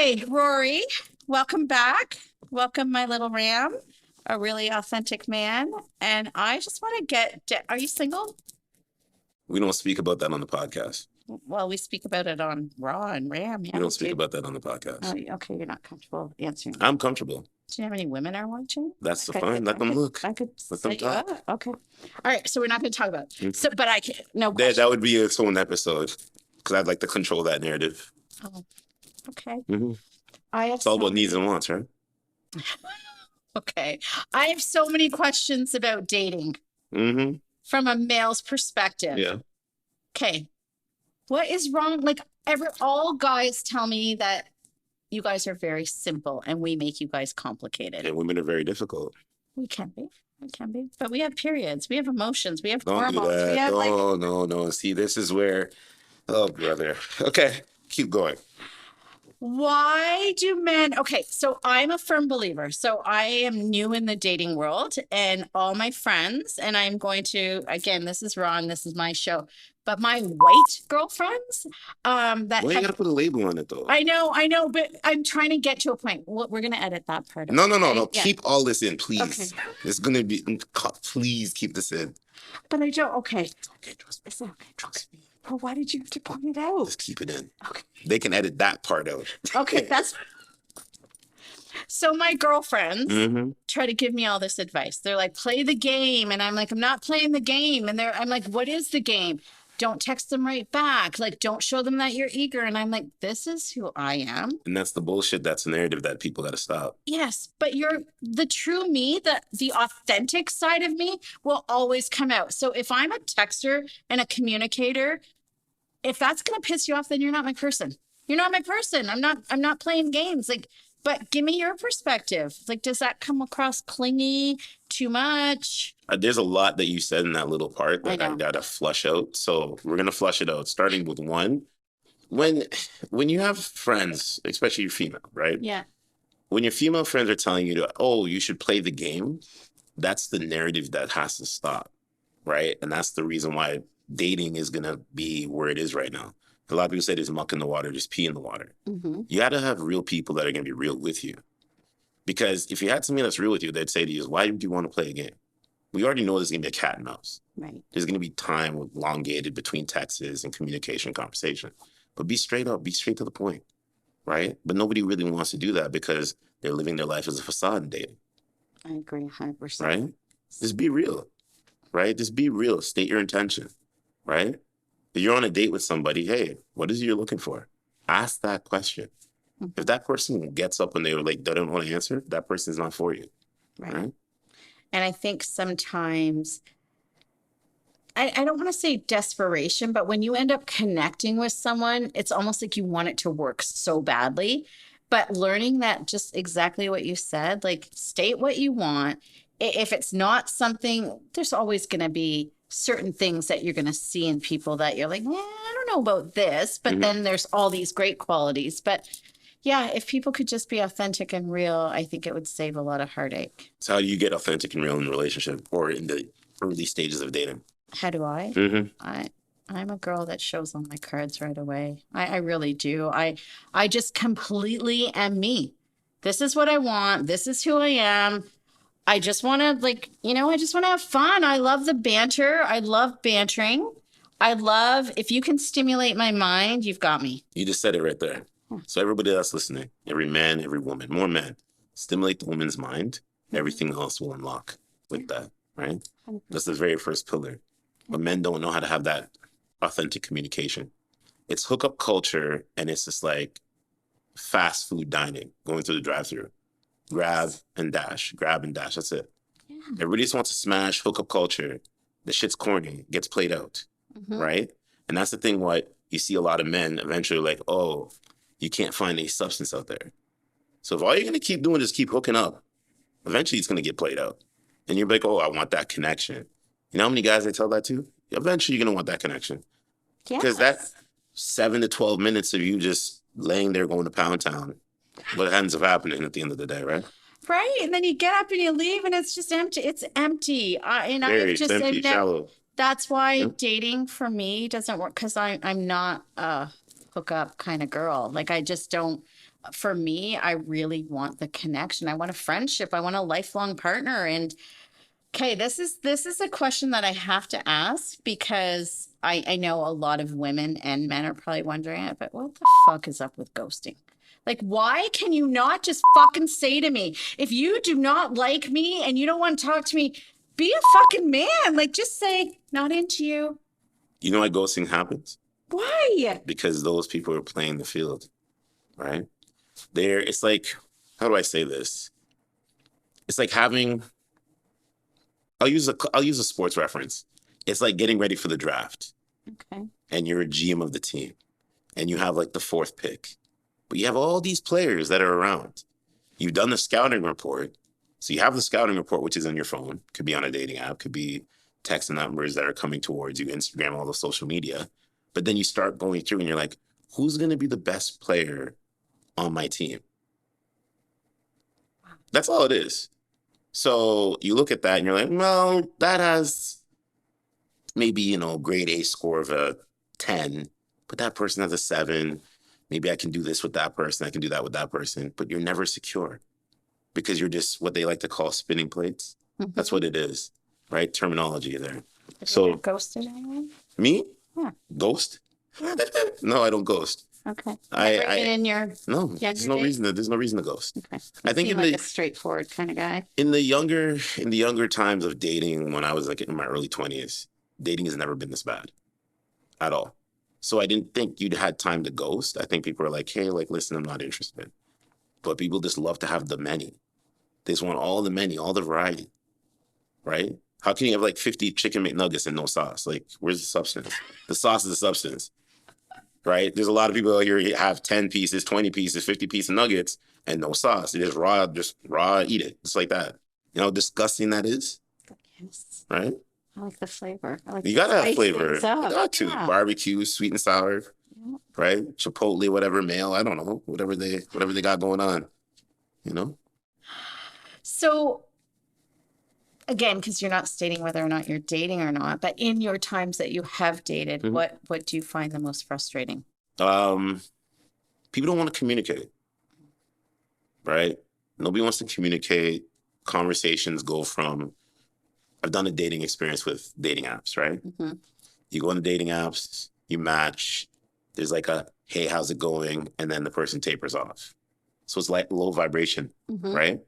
Hi, Rory. Welcome back. Welcome, my little ram, a really authentic man. And I just want to are you single? We don't speak about that on the podcast. Well, we speak about it on Raw and Ram. Yeah, We don't speak about that on the podcast. Oh, okay, you're not comfortable answering. I'm comfortable. Do you know how many women are watching? That's fine. Let them look. I could Let them talk. Okay. All right. So we're not going to talk about it. So, but I can. No. That would be its own episode because I'd like to control that narrative. Oh, okay. Mm-hmm. It's all about needs and wants, right? Okay. I have so many questions about dating from a male's perspective. Yeah. Okay. What is wrong? Like all guys tell me that you guys are very simple and we make you guys complicated. And women are very difficult. We can be. We can be. But we have periods. We have emotions. We have hormones. Do that. We have no. See, this is where, oh, brother. Okay. Keep going. Why do men? Okay, so I'm a firm believer. So I am new in the dating world and all my friends, and I'm going to, again, this is wrong. This is my show. But my white girlfriends, Well, you gotta put a label on it though. I know, but I'm trying to get to a point. We're gonna edit that part. No. Yeah. Keep all this in, please. Okay. It's gonna be, please keep this in. But I don't, okay. It's okay, trust me. It's okay, trust me. Well, why did you have to point it out? Just keep it in. Okay. They can edit that part out. Okay, that's... So my girlfriends try to give me all this advice. They're like, play the game. And I'm like, I'm not playing the game. And I'm like, what is the game? Don't text them right back. Like, don't show them that you're eager. And I'm like, this is who I am. And that's the bullshit. That's the narrative that people got to stop. Yes, but you're the true me, the authentic side of me will always come out. So if I'm a texter and a communicator, if that's going to piss you off, then you're not my person. You're not my person. I'm not playing games. Like, but give me your perspective. Like, does that come across clingy, too much? There's a lot that you said in that little part that I got to flush out. So we're going to flush it out, starting with one. When you have friends, especially your female, right? Yeah. When your female friends are telling you, you should play the game, that's the narrative that has to stop, right? And that's the reason why dating is going to be where it is right now. A lot of people say there's muck in the water, just pee in the water. You got to have real people that are going to be real with you. Because if you had somebody that's real with you, they'd say to you, why would you want to play a game? We already know there's going to be a cat and mouse. Right. There's going to be time elongated between texts and communication, conversation. But be straight up, be straight to the point, right? But nobody really wants to do that because they're living their life as a facade in dating. I agree 100%. Right? Just be real, right? Just be real. State your intention, right? If you're on a date with somebody, hey, what is it you're looking for? Ask that question. If that person gets up and they don't want to answer, that person's not for you. Right? And I think sometimes, I don't want to say desperation, but when you end up connecting with someone, it's almost like you want it to work so badly. But learning that just exactly what you said, like state what you want. If it's not something, there's always going to be certain things that you're going to see in people that you're like, I don't know about this. But then there's all these great qualities. But yeah, if people could just be authentic and real, I think it would save a lot of heartache. So how do you get authentic and real in a relationship or in the early stages of dating? How do I? I'm a girl that shows all my cards right away. I really do. I just completely am me. This is what I want. This is who I am. I just want to I just want to have fun. I love the banter. I love bantering. If you can stimulate my mind, you've got me. You just said it right there. So everybody that's listening, every man, every woman, more men, stimulate the woman's mind. Everything else will unlock with that, right? That's the very first pillar. But men don't know how to have that authentic communication. It's hookup culture, and it's just like fast food dining, going through the drive-thru. Grab and dash. That's it. Yeah. Everybody just wants to smash hookup culture. The shit's corny. Gets played out, right? And that's the thing. What you see a lot of men eventually like, you can't find any substance out there. So if all you're going to keep doing is keep hooking up, eventually it's going to get played out. And you're like, I want that connection. You know how many guys I tell that to? Eventually you're going to want that connection. Because that 7 to 12 minutes of you just laying there going to Pound Town, what ends up happening at the end of the day, right? Right. And then you get up and you leave and it's just empty. It's empty. It's empty, shallow. That's why dating for me doesn't work because I'm not a hookup kind of girl. Like I just don't, For me, I really want the connection. I want a friendship. I want a lifelong partner. And okay, this is a question that I have to ask because I know a lot of women and men are probably wondering it, but what the fuck is up with ghosting? Like, why can you not just fucking say to me, if you do not like me and you don't want to talk to me, be a fucking man. Like, just say, not into you. You know why ghosting happens? Why? Because those people are playing the field, right? It's like, how do I say this? It's like having, I'll use a sports reference. It's like getting ready for the draft Okay. and you're a GM of the team and you have like the fourth pick, but you have all these players that are around. You've done the scouting report. So you have the scouting report, which is on your phone, could be on a dating app, could be text numbers that are coming towards you, Instagram, all the social media. But then you start going through and you're like, who's going to be the best player on my team? That's all it is. So you look at that and you're like, well, that has maybe, grade A score of a 10, but that person has a 7. Maybe I can do this with that person. I can do that with that person, but you're never secure because you're just what they like to call spinning plates. That's what it is, right? Terminology there. Have you ever So ghosted anyone? me, Yeah. ghost? No, I don't ghost. Okay. I, Never I in your no, younger there's no days? reason to, there's no reason to ghost. Okay. I You think seem like a straightforward kind of guy. in the younger times of dating, when I was like in my early 20s, dating has never been this bad at all. So I didn't think you'd had time to ghost. I think people are like, hey, like, listen, I'm not interested. But people just love to have the many. They just want all the many, all the variety, right? How can you have like 50 chicken McNuggets and no sauce? Like, where's the substance? The sauce is the substance, right? There's a lot of people out here who have 10 pieces, 20 pieces, 50 pieces nuggets and no sauce. It is raw, just raw, eat it. Just like that. You know how disgusting that is, Yes. right? I like the flavor. I like You to gotta have spice flavor. things You up. got to. Yeah. Barbecue, sweet and sour, Yeah. right? Chipotle, whatever, male, I don't know. Whatever they got going on, you know? So again, because you're not stating whether or not you're dating or not, but in your times that you have dated, Mhm. what do you find the most frustrating? People don't want to communicate, right? Nobody wants to communicate. Conversations go from, I've done a dating experience with dating apps, right? Mm-hmm. You go on the dating apps, you match, there's like a, hey, how's it going? And then the person tapers off. So it's like low vibration, Mm-hmm. right?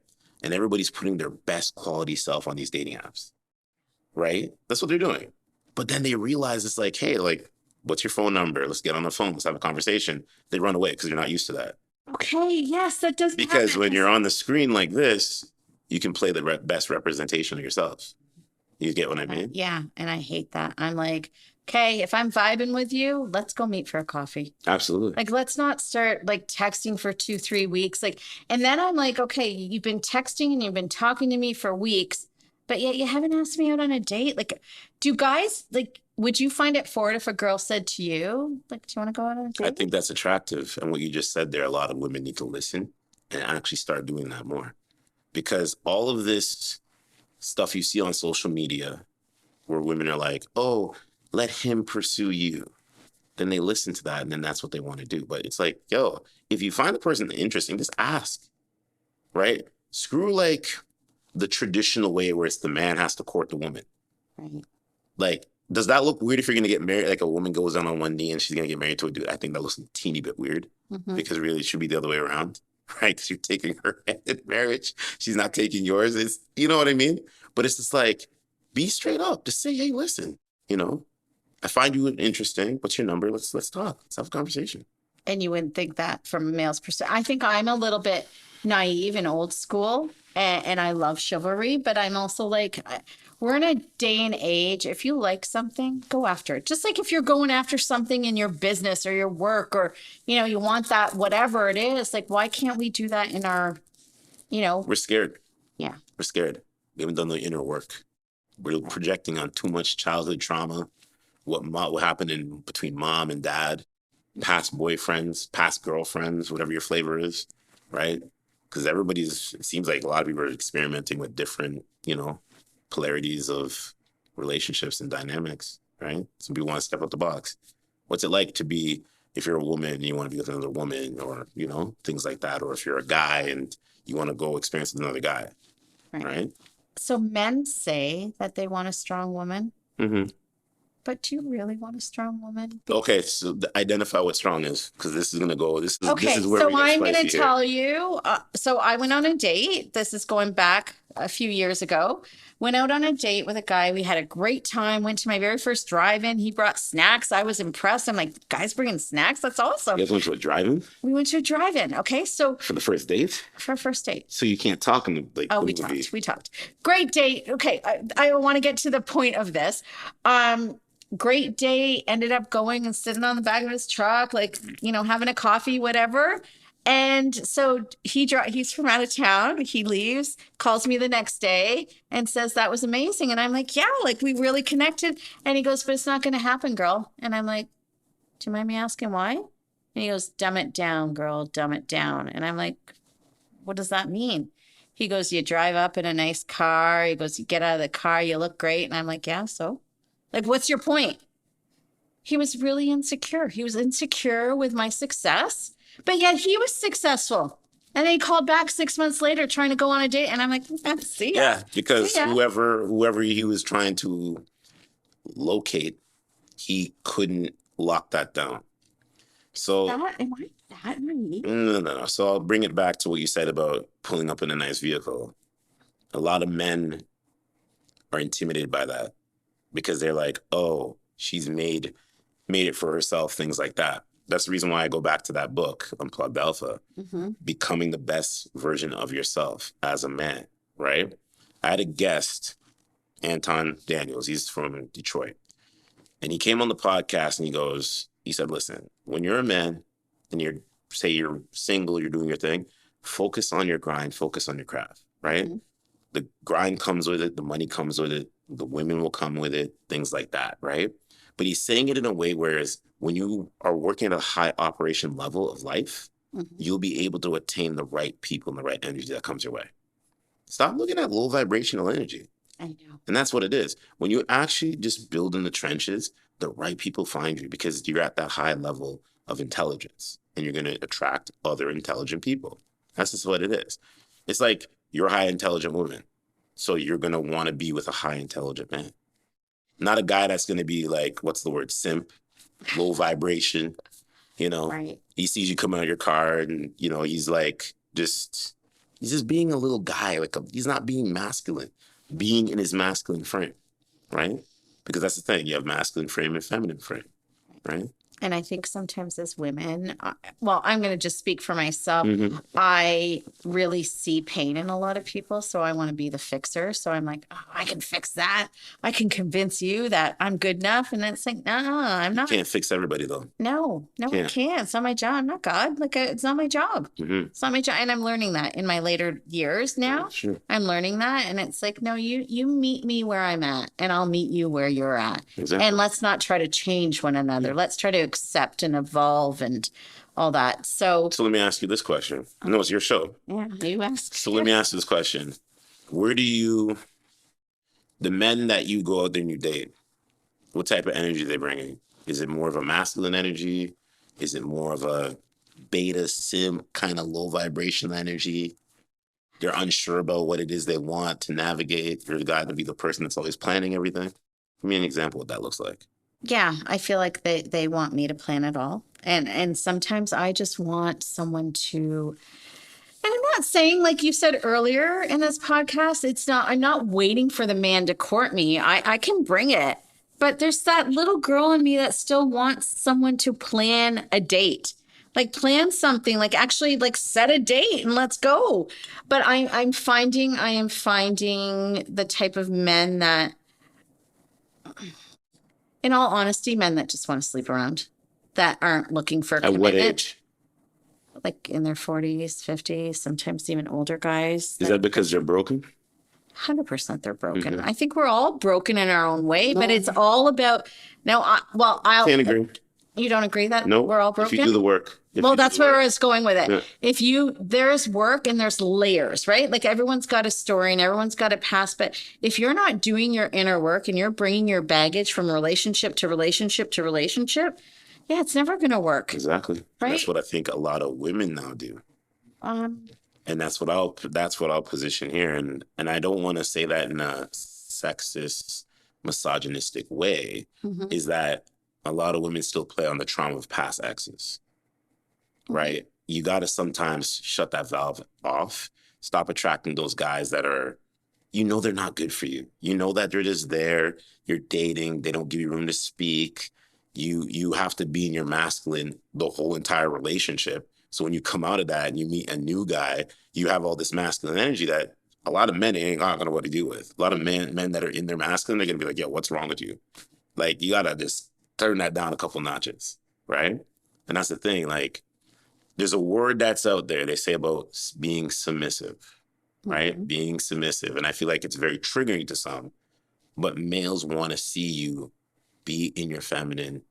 And everybody's putting their best quality self on these dating apps, right? That's what they're doing. But then they realize it's like, hey, like, what's your phone number? Let's get on the phone. Let's have a conversation. They run away because they're not used to that. Okay, yes, that does Because happen. when you're on the screen like this, you can play the best representation of yourself. You get what I mean? Yeah, and I hate that. I'm like, okay, if I'm vibing with you, let's go meet for a coffee. Absolutely. Like, let's not start like texting for 2, 3 weeks. Like, and then I'm like, okay, you've been texting and you've been talking to me for weeks, but yet you haven't asked me out on a date. Like, do guys like, would you find it forward if a girl said to you, like, do you want to go out on a date? I think that's attractive. And what you just said there, a lot of women need to listen and actually start doing that more. Because all of this stuff you see on social media where women are like, oh, let him pursue you. Then they listen to that and then that's what they want to do. But it's like, yo, if you find the person interesting, just ask, right? Screw like the traditional way where it's the man has to court the woman. Right. Like, does that look weird if you're going to get married? Like a woman goes down on one knee and she's going to get married to a dude. I think that looks a teeny bit weird because really it should be the other way around, right? Because you're taking her hand in marriage. She's not taking yours. It's, you know what I mean? But it's just like, be straight up. Just say, hey, listen, I find you interesting. What's your number? Let's talk. Let's have a conversation. And you wouldn't think that from a male's perspective. I think I'm a little bit naive and old school, and I love chivalry, but I'm also like, we're in a day and age. If you like something, go after it. Just like if you're going after something in your business or your work, or you want that, whatever it is. Like, why can't we do that in our, We're scared. Yeah. We're scared. We haven't done the inner work. We're projecting on too much childhood trauma. What happened between mom and dad, past boyfriends, past girlfriends, whatever your flavor is, right? Because it seems like a lot of people are experimenting with different, polarities of relationships and dynamics, right? Some people want to step out the box. What's it like to be if you're a woman and you want to be with another woman, or, you know, things like that. Or if you're a guy and you want to go experience with another guy, right? So men say that they want a strong woman, but do you really want a strong woman? Okay, so identify what strong is, because this is gonna go. This Okay, is where so we get I'm going to spicy here. tell you. So I went on a date. This is going back a few years ago. Went out on a date with a guy. We had a great time. Went to my very first drive-in. He brought snacks. I was impressed. I'm like, guys bringing snacks? That's awesome. You guys went to a drive-in We went to a drive-in. Okay, so for the first date. for a first date. So you can't talk in the, like, Oh, the we movie. talked. We talked. Great date. Okay, I want to get to the point of this. Great day. Ended up going and sitting on the back of his truck, like, you know, having a coffee, whatever. And so he's from out of town. He leaves, calls me the next day and says that was amazing. And I'm like, yeah, like we really connected. And he goes, but it's not going to happen, girl. And I'm like, do you mind me asking why? And he goes, dumb it down, girl, dumb it down. And I'm like, what does that mean? He goes, you drive up in a nice car. He goes, you get out of the car, you look great. And I'm like, yeah, so? Like, what's your point? He was really insecure. He was insecure with my success, but yet he was successful. And then he called back 6 months later trying to go on a date. And I'm like, see ya. Yeah, because See ya. whoever he was trying to locate, he couldn't lock that down. So Am I that naive? no. So I'll bring it back to what you said about pulling up in a nice vehicle. A lot of men are intimidated by that because they're like, oh, she's made it for herself, things like that. That's the reason why I go back to that book, Unplugged Alpha, becoming the best version of yourself as a man, right? I had a guest, Anton Daniels, he's from Detroit. And he came on the podcast and he said, listen, when you're a man and you're single, you're doing your thing, focus on your grind, focus on your craft, right? The grind comes with it, the money comes with it, the women will come with it, things like that, right? But he's saying it in a way whereas when you are working at a high operation level of life, you'll be able to attain the right people and the right energy that comes your way. Stop looking at low vibrational energy. I know. And that's what it is. When you actually just build in the trenches, the right people find you because you're at that high level of intelligence and you're going to attract other intelligent people. That's just what it is. It's like you're a high intelligent woman. So you're going to want to be with a high intelligent man. Not a guy that's going to be like, what's the word, simp, low vibration, you know. Right. He sees you come out of your car and, you know, he's just being a little guy. He's not being masculine, being in his masculine frame, right? Because that's the thing. You have masculine frame and feminine frame, right? And I think sometimes as women, well, I'm going to just speak for myself. I really see pain in a lot of people. So I want to be the fixer. So I'm like, oh, I can fix that. I can convince you that I'm good enough. And then it's like, no, I'm not. Can't fix everybody though. No, I can't. It's not my job. I'm not God. Like, it's not my job. It's not my job. And I'm learning that in my later years now. Sure. I'm learning that. And it's like, no, you meet me where I'm at and I'll meet you where you're at. Exactly. And let's not try to change one another. Let's try to accept and evolve and all that. So let me ask you this question. No, it's your show. yeah, you ask. So let me ask you this question. The men that you go out there and you date, what type of energy are they bringing? Is it more of a masculine energy? Is it more of a beta sim kind of low vibration energy? They're unsure about what it is they want to navigate. You're the guy to be the person that's always planning everything. Give me an example of what that looks like. Yeah, I feel like they want me to plan it all. And sometimes I just want someone to, and I'm not saying, like you said earlier in this podcast, I'm not waiting for the man to court me. I can bring it. But there's that little girl in me that still wants someone to plan a date. Like plan something, like actually like set a date and let's go. But I am finding the type of men that, in all honesty, men that just want to sleep around, that aren't looking for commitment. At what age? Like in their 40s, 50s, sometimes even older guys. Is that because they're broken? 100% they're broken. I think we're all broken in our own way, but it's all about, I'll Can't agree. You don't agree that No, we're all broken? If you do the work. Well, that's where I was going with it. Yeah. There's work and there's layers, right? Like everyone's got a story and everyone's got a past, but if you're not doing your inner work and you're bringing your baggage from relationship to relationship to relationship, Yeah, it's never going to work. Exactly. And Right? that's what I think a lot of women now do. Um, And that's what I'll position here. And I don't want to say that in a sexist, misogynistic way, mhm, is that a lot of women still play on the trauma of past exes, mhm. right? You got to sometimes shut that valve off. Stop attracting those guys that are, they're not good for you. You know that they're just there. You're dating. They don't give you room to speak. You have to be in your masculine the whole entire relationship. So when you come out of that and you meet a new guy, you have all this masculine energy that a lot of men ain't not gonna know what to do with. A lot of men that are in their masculine, they're gonna be like, yo, what's wrong with you? Like, you gotta just turn that down a couple notches, right? And that's the thing. Like, there's a word that's out there they say about being submissive, right? Mhm. Being submissive. And I feel like it's very triggering to some, but males want to see you be in your feminine.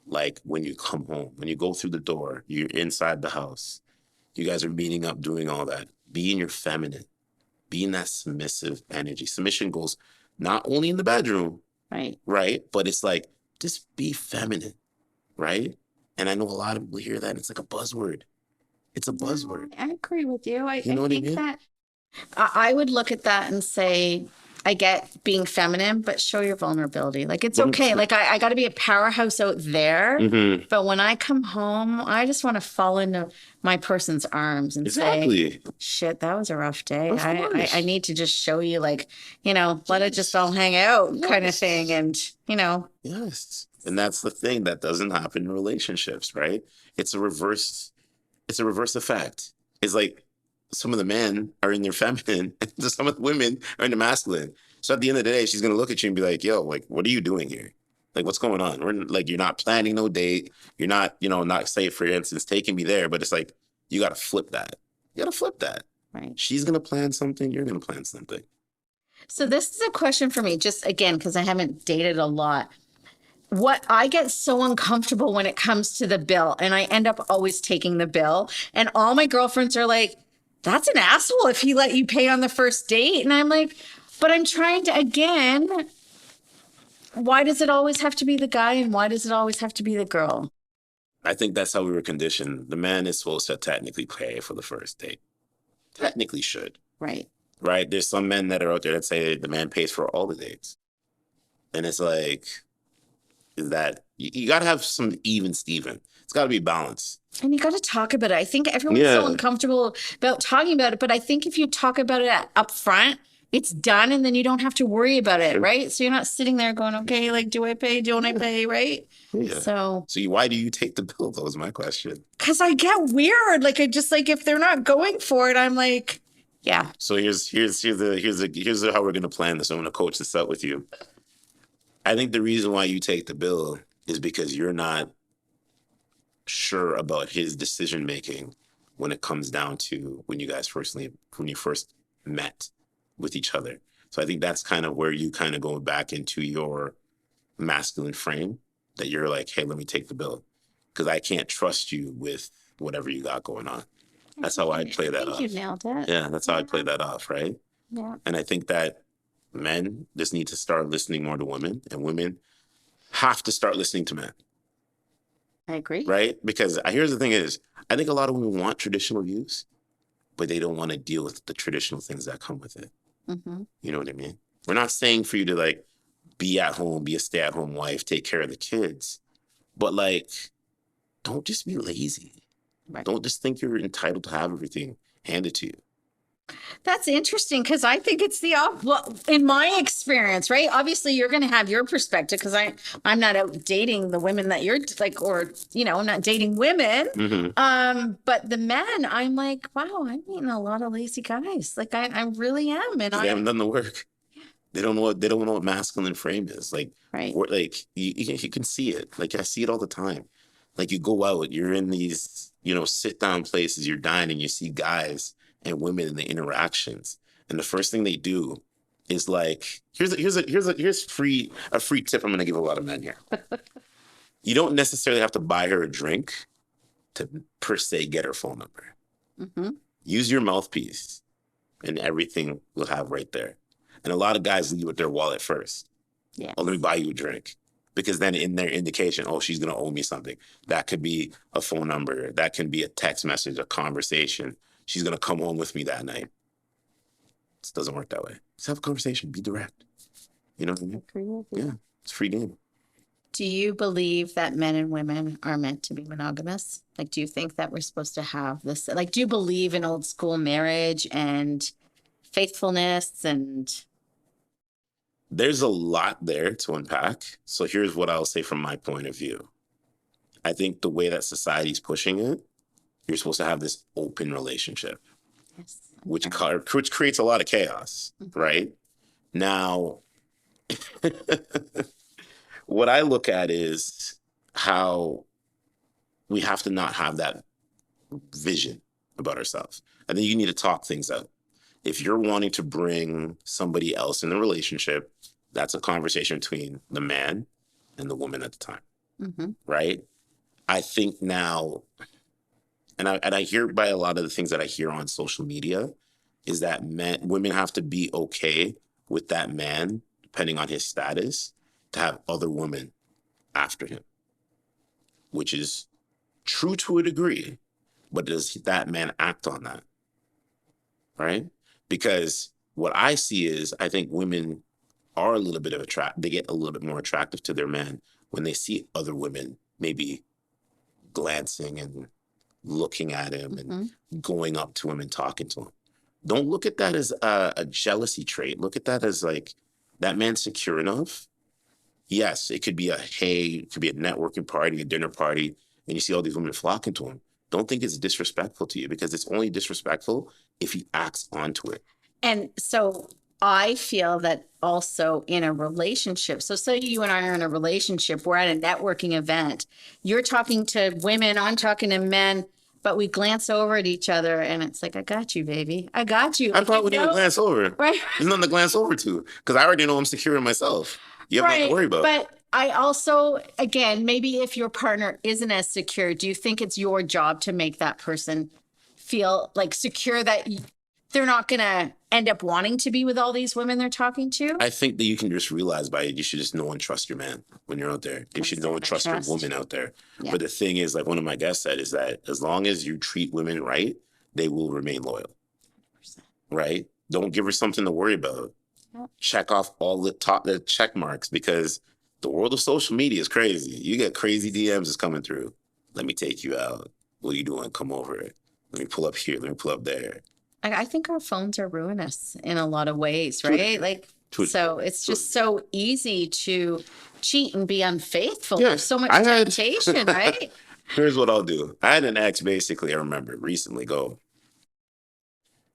Like when you come home, when you go through the door, you're inside the house, you guys are meeting up, doing all that. Be in your feminine, be in that submissive energy. Submission goes not only in the bedroom, Right. right? But it's like, just be feminine, right? And I know a lot of people hear that and it's like a buzzword. It's a No, buzzword. I agree with you. You I know what I think mean? that I would look at that and say, I get being feminine, but show your vulnerability. Like it's okay. Like I got to be a powerhouse out there, Mm-hmm. but when I come home, I just want to fall into my person's arms and say, Exactly. "Shit, that was a rough day. Of I course. need to just show you, like, let it just all hang out, kind of Yes. thing." And Yes. And that's the thing that doesn't happen in relationships, right? It's a reverse, it's a reverse effect. It's like some of the men are in their feminine and some of the women are in the masculine. So at the end of the day, she's gonna look at you and be like, yo, like, what are you doing here? Like, what's going on? Like, you're not planning no date. You're not, not say, for instance, taking me there, but it's like, you gotta flip that. You gotta flip that. right. She's gonna plan something, you're gonna plan something. So this is a question for me, just again, because I haven't dated a lot. What I get so uncomfortable when it comes to the bill, and I end up always taking the bill, and all my girlfriends are like, "That's an asshole if he let you pay on the first date," and I'm like, "But I'm trying to again. Why does it always have to be the guy, and why does it always have to be the girl?" I think that's how we were conditioned. The man is supposed to technically pay for the first date. Technically should. Right. Right? There's some men that are out there that say the man pays for all the dates. And it's like, is that you got to have some even Steven. It's got to be balanced. And you got to talk about it. I think everyone's so uncomfortable about talking about it, but I think if you talk about it up front, it's done, and then you don't have to worry about it, right? So you're not sitting there going, "Okay, like, do I pay? Don't I pay?" Right? Yeah. So Why do you take the bill? That was my question. because I get weird. Like, I just like if they're not going for it, I'm like, yeah. So here's how we're gonna plan this. I'm gonna coach this up with you. I think the reason why you take the bill is because you're not sure about his decision making when it comes down to when you first met with each other. So I think that's kind of where you kind of go back into your masculine frame, that you're like, hey, let me take the bill because I can't trust you with whatever you got going on. That's how I play that off. You nailed it. Yeah, that's how I play that off, right? Yeah. And I think that men just need to start listening more to women, and women have to start listening to men. I agree. Right? Because here's the thing is, I think a lot of women want traditional views, but they don't want to deal with the traditional things that come with it. Mm-hmm. You know what I mean? We're not saying for you to like be at home, be a stay-at-home wife, take care of the kids, but like, don't just be lazy. Right. Don't just think you're entitled to have everything handed to you. That's interesting because I think it's well, in my experience, right? Obviously, you're going to have your perspective because I'm not out dating the women that you're like, or I'm not dating women. Mm-hmm. But the men, I'm like, wow, I'm meeting a lot of lazy guys. Like I really am, and They haven't done the work. They don't know what masculine frame is. Like, right. Like you can see it. Like I see it all the time. Like you go out, you're in these, sit down places, you're dining, you see guys and women in the interactions. And the first thing they do is like, here's a free tip I'm gonna give a lot of men here. You don't necessarily have to buy her a drink to per se get her phone number. Mm-hmm. Use your mouthpiece and everything will have right there. And a lot of guys lead with their wallet first. Yeah. Oh, let me buy you a drink. because then in their indication, oh, she's going to owe me something. That could be a phone number. That can be a text message, a conversation. She's going to come home with me that night. It doesn't work that way. Just have a conversation. Be direct. You know what I mean? Agree with you. Yeah. It's a free game. Do you believe that men and women are meant to be monogamous? Like, do you think that we're supposed to have this? Like, do you believe in old school marriage and faithfulness and There's a lot there to unpack. So here's what I'll say from my point of view. I think the way that society's pushing it, you're supposed to have this open relationship, yes, which creates a lot of chaos, right? Now, what I look at is how we have to not have that vision about ourselves. I think you need to talk things out. If you're wanting to bring somebody else in a relationship, that's a conversation between the man and the woman at the time, right? I think now, and I hear by a lot of the things that I hear on social media, is that women have to be okay with that man, depending on his status, to have other women after him, which is true to a degree, but does that man act on that, right? Because what I see is, I think women are a little bit of they get a little bit more attractive to their man when they see other women maybe glancing and looking at him and going up to him and talking to him. Don't look at that as a jealousy trait. Look at that as like, that man's secure enough. Yes, it could be it could be a networking party, a dinner party, and you see all these women flocking to him. Don't think it's disrespectful to you, because it's only disrespectful if he acts onto it. And so I feel that also in a relationship. So say you and I are in a relationship, we're at a networking event. You're talking to women, I'm talking to men, but we glance over at each other and it's like, I got you, baby. I got you. I probably didn't glance over. Right. There's nothing to glance over to, because I already know I'm secure in myself. You have nothing to worry about. But I also, again, maybe if your partner isn't as secure, do you think it's your job to make that person feel like secure, that they're not going to end up wanting to be with all these women they're talking to? I think that you can just realize by it, you should just know and trust your man when you're out there. You should know and trust your woman out there. Yeah. But the thing is, like one of my guests said, is that as long as you treat women right, they will remain loyal. 100%. Right? Don't give her something to worry about. Yep. Check off all the check marks, because the world of social media is crazy. You get crazy DMs that's coming through. Let me take you out. What are you doing? Come over. Let me pull up here. Let me pull up there. I think our phones are ruinous in a lot of ways, right? So it's just so easy to cheat and be unfaithful. Yeah, there's so much temptation, right? Here's what I'll do. I had an ex, basically, I remember recently go.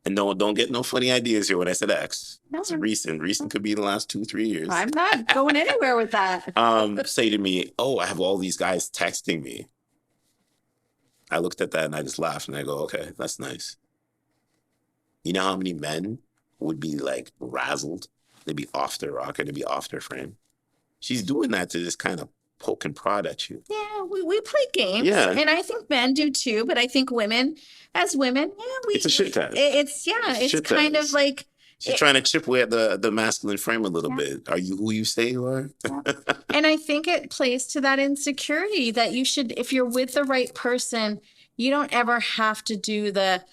And don't get no funny ideas here when I said ex. No. It's recent. Recent could be the last 2-3 years. I'm not going anywhere with that. Say to me, oh, I have all these guys texting me. I looked at that and I just laughed and I go, okay, that's nice. You know how many men would be like razzled? They'd be off their rocker, they'd be off their frame. She's doing that to just kind of poke and prod at you. Yeah, we play games. Yeah. And I think men do too, but I think women, as women, it's a shit test. It's kind of like, she's trying to chip away at the masculine frame a little bit. Are you who you say you are? Yeah. And I think it plays to that insecurity that you should, if you're with the right person, you don't ever have to do that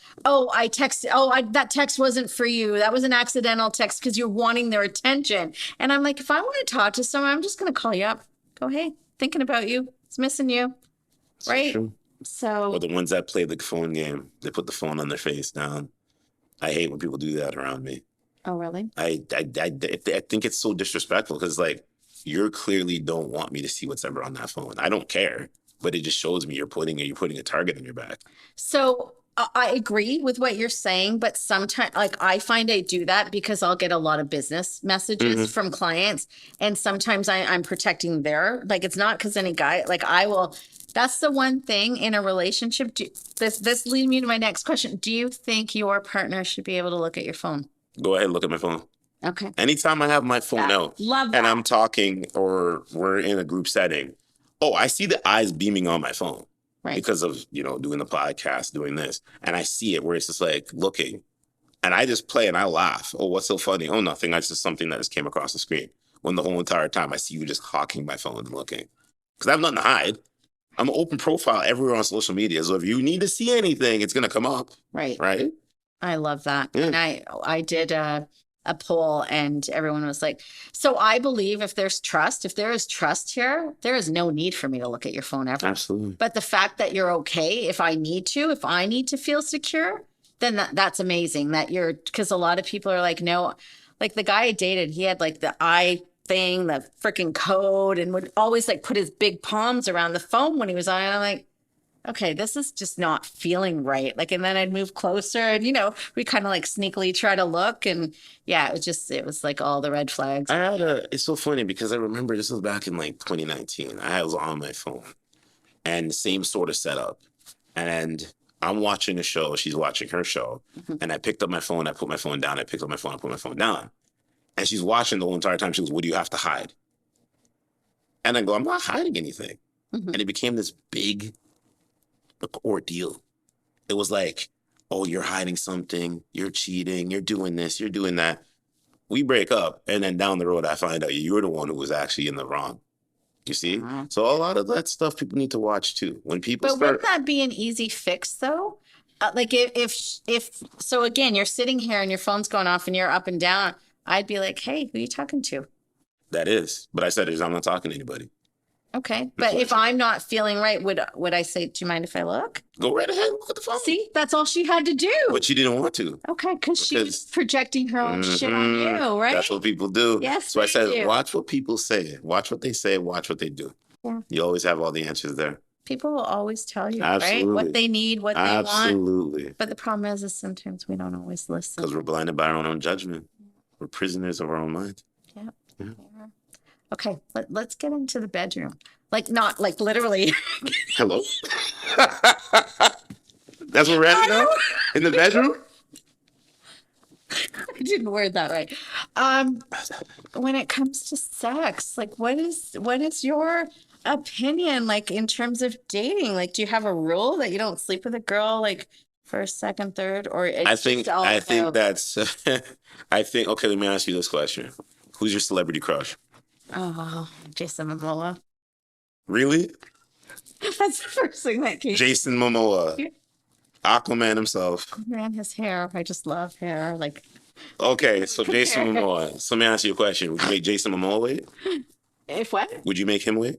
text wasn't for you. That was an accidental text, because you're wanting their attention. And I'm like, if I want to talk to someone, I'm just going to call you up. Go, hey, thinking about you. It's missing you. Right? So. Or the ones that play the phone game, they put the phone on their face down. I hate when people do that around me. Oh, really? I think it's so disrespectful, because like, you clearly don't want me to see what's ever on that phone. I don't care. But it just shows me you're putting a target on your back. So I agree with what you're saying, but sometimes, like, I find I do that because I'll get a lot of business messages from clients, and sometimes I'm protecting like, it's not because any guy, like, I will. That's the one thing in a relationship. This leads me to my next question. Do you think your partner should be able to look at your phone? Go ahead, look at my phone. Okay. Anytime I have my phone out, love that, and I'm talking or we're in a group setting. Oh, I see the eyes beaming on my phone, right? Because of, doing the podcast, doing this. And I see it where it's just like looking. And I just play and I laugh. Oh, what's so funny? Oh, nothing. That's just something that just came across the screen. when the whole entire time I see you just hawking my phone and looking. Because I have nothing to hide. I'm an open profile everywhere on social media. So if you need to see anything, it's going to come up. Right. Right? I love that. Yeah. And I did a poll and everyone was like, so I believe if there is trust here, there is no need for me to look at your phone ever. Absolutely. But the fact that you're okay, if I need to feel secure, then that's amazing that because a lot of people are like, no, like the guy I dated, he had like the eye thing, the freaking code, and would always like put his big palms around the phone when he was on it. I'm like, okay, this is just not feeling right. Like, and then I'd move closer and, we kind of like sneakily try to look. And yeah, it was like all the red flags. It's so funny because I remember this was back in like 2019. I was on my phone and the same sort of setup. And I'm watching a show. She's watching her show. Mm-hmm. And I picked up my phone. I put my phone down. I picked up my phone. I put my phone down. And she's watching the whole entire time. She goes, what do you have to hide? And I go, I'm not hiding anything. Mm-hmm. And it became this big ordeal. It was like, oh, you're hiding something, you're cheating, you're doing this, you're doing that. We break up, and then down the road, I find out you're the one who was actually in the wrong. You see? Uh-huh. So a lot of that stuff people need to watch too. When people wouldn't that be an easy fix though? Like if so again, you're sitting here and your phone's going off and you're up and down, I'd be like, hey, who are you talking to? That is. But I said I'm not talking to anybody. Okay. But if I'm not feeling right, would I say, do you mind if I look? Go right ahead. Look at the phone. See, that's all she had to do. But she didn't want to. Okay. Because she was projecting her own shit on you, right? That's what people do. Yes. So I said, watch what people say. Watch what they say. Watch what they do. Yeah. You always have all the answers there. People will always tell you, absolutely, right? What they need, what they want. Absolutely. But the problem is sometimes we don't always listen. Because we're blinded by our own judgment. We're prisoners of our own mind. Yeah. Yeah. Okay. Let's get into the bedroom. Like, not like literally. Hello? That's what we're at now? In the bedroom? I didn't word that right. When it comes to sex, like what is your opinion like in terms of dating? Like, do you have a rule that you don't sleep with a girl like first, second, third, or I think that's I think okay, let me ask you this question. Who's your celebrity crush? Oh, Jason Momoa. Really? That's the first thing that came. Jason Momoa. Yeah. Aquaman himself. Man, his hair. I just love hair. Like. Okay, so Jason Momoa. So let me ask you a question. Would you make Jason Momoa wait? If what? Would you make him wait?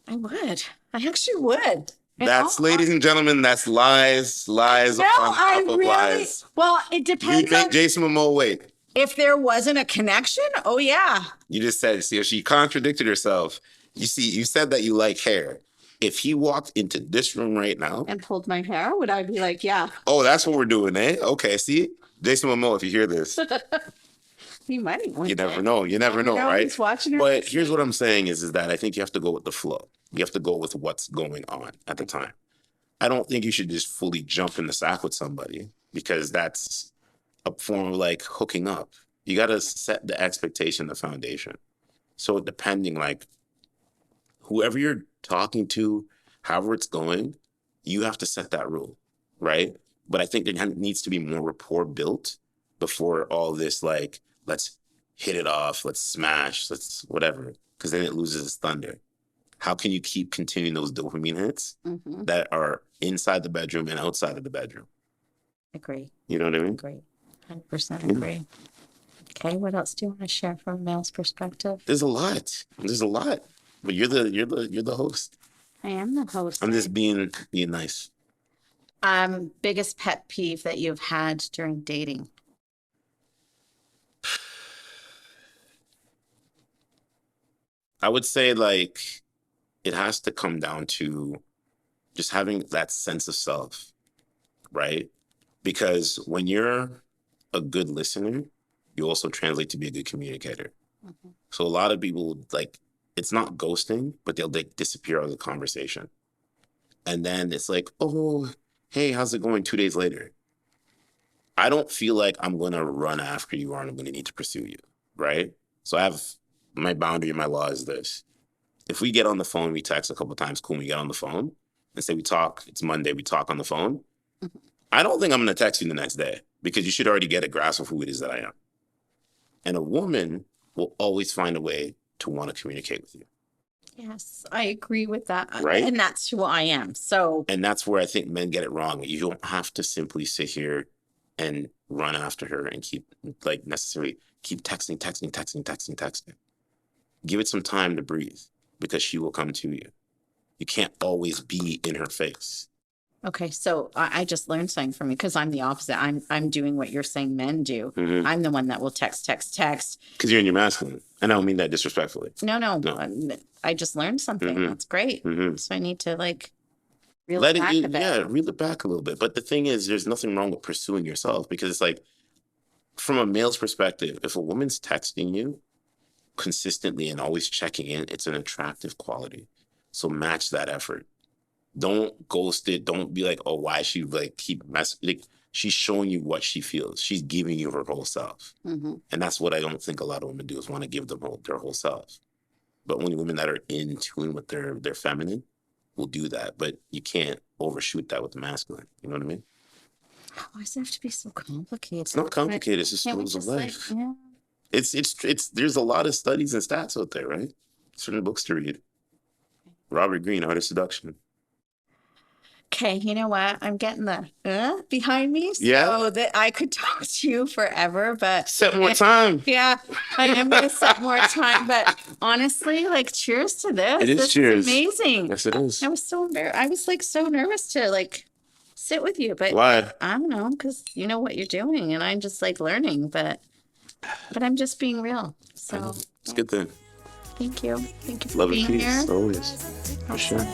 I would. I actually would. That's, ladies and gentlemen, that's lies no, on top of lies. Well, it depends. You'd make Jason Momoa wait. If there wasn't a connection, oh yeah. You just said, see, she contradicted herself. You see, you said that you like hair. If he walked into this room right now and pulled my hair, would I be like, yeah? Oh, that's what we're doing, eh? Okay, see, Jason Momoa, if you hear this, he might. You never know. You never know, right? He's watching her. But here's what I'm saying is that I think you have to go with the flow. You have to go with what's going on at the time. I don't think you should just fully jump in the sack with somebody because that's a form of like hooking up. You got to set the expectation, the foundation. So depending, like whoever you're talking to, however it's going, you have to set that rule, right? But I think there needs to be more rapport built before all this, like, let's hit it off, let's smash, let's whatever, because then it loses its thunder. How can you keep continuing those dopamine hits that are inside the bedroom and outside of the bedroom? Agree. You know what I mean? Agree. 100% agree. Okay, what else do you want to share from a male's perspective? There's a lot. But you're the host. I am the host. I'm just being nice. Biggest pet peeve that you've had during dating? I would say like it has to come down to just having that sense of self, right? Because when you're a good listener, you also translate to be a good communicator. Mm-hmm. So a lot of people, like, it's not ghosting, but they'll like disappear out of the conversation. And then it's like, oh, hey, how's it going 2 days later? I don't feel like I'm going to run after you or I'm going to need to pursue you, right? So I have my boundary, my law is this. If we get on the phone, we text a couple of times, cool, we get on the phone and say we talk, it's Monday, we talk on the phone. Mm-hmm. I don't think I'm going to text you the next day because you should already get a grasp of who it is that I am. And a woman will always find a way to want to communicate with you. Yes, I agree with that. Right? And that's who I am. So, And that's where I think men get it wrong. You don't have to simply sit here and run after her and keep necessarily keep texting. Give it some time to breathe, because she will come to you. You can't always be in her face. okay, so I just learned something from you, because I'm the opposite. I'm doing what you're saying men do. Mhm. I'm the one that will text. Because you're in your masculine. And I don't mean that disrespectfully. No. No. I just learned something. Mhm. That's great. Mhm. So I need to reel Let it it, back a bit. yeah, reel it back a little bit. But the thing is, there's nothing wrong with pursuing yourself, because it's like, from a male's perspective, if a woman's texting you consistently and always checking in, it's an attractive quality. So match that effort. Don't ghost it. Don't be like, oh, why she keep messing. Like, she's showing you what she feels. She's giving you her whole self. Mm-hmm. And that's what I don't think a lot of women do, is want to give them their whole self. But only women that are in tune with their feminine will do that. But you can't overshoot that with the masculine. You know what I mean? Why does it have to be so complicated? It's not complicated. It's just Can't we rules of just life. yeah. It's there's a lot of studies and stats out there, right? Certain books to read. Robert Greene, Art of Seduction. Okay, you know what? I'm getting the behind me, so Yeah. that I could talk to you forever, but Set more time. yeah, I am going to set more time. But honestly, cheers to this. It is This cheers. amazing. Yes, it is. I was so embarrassed. I was so nervous to sit with you, but Why? I don't know, because you know what you're doing, and I'm just learning. But I'm just being real. So It's a good thing. thank you for Love and being peace, here. always. For sure.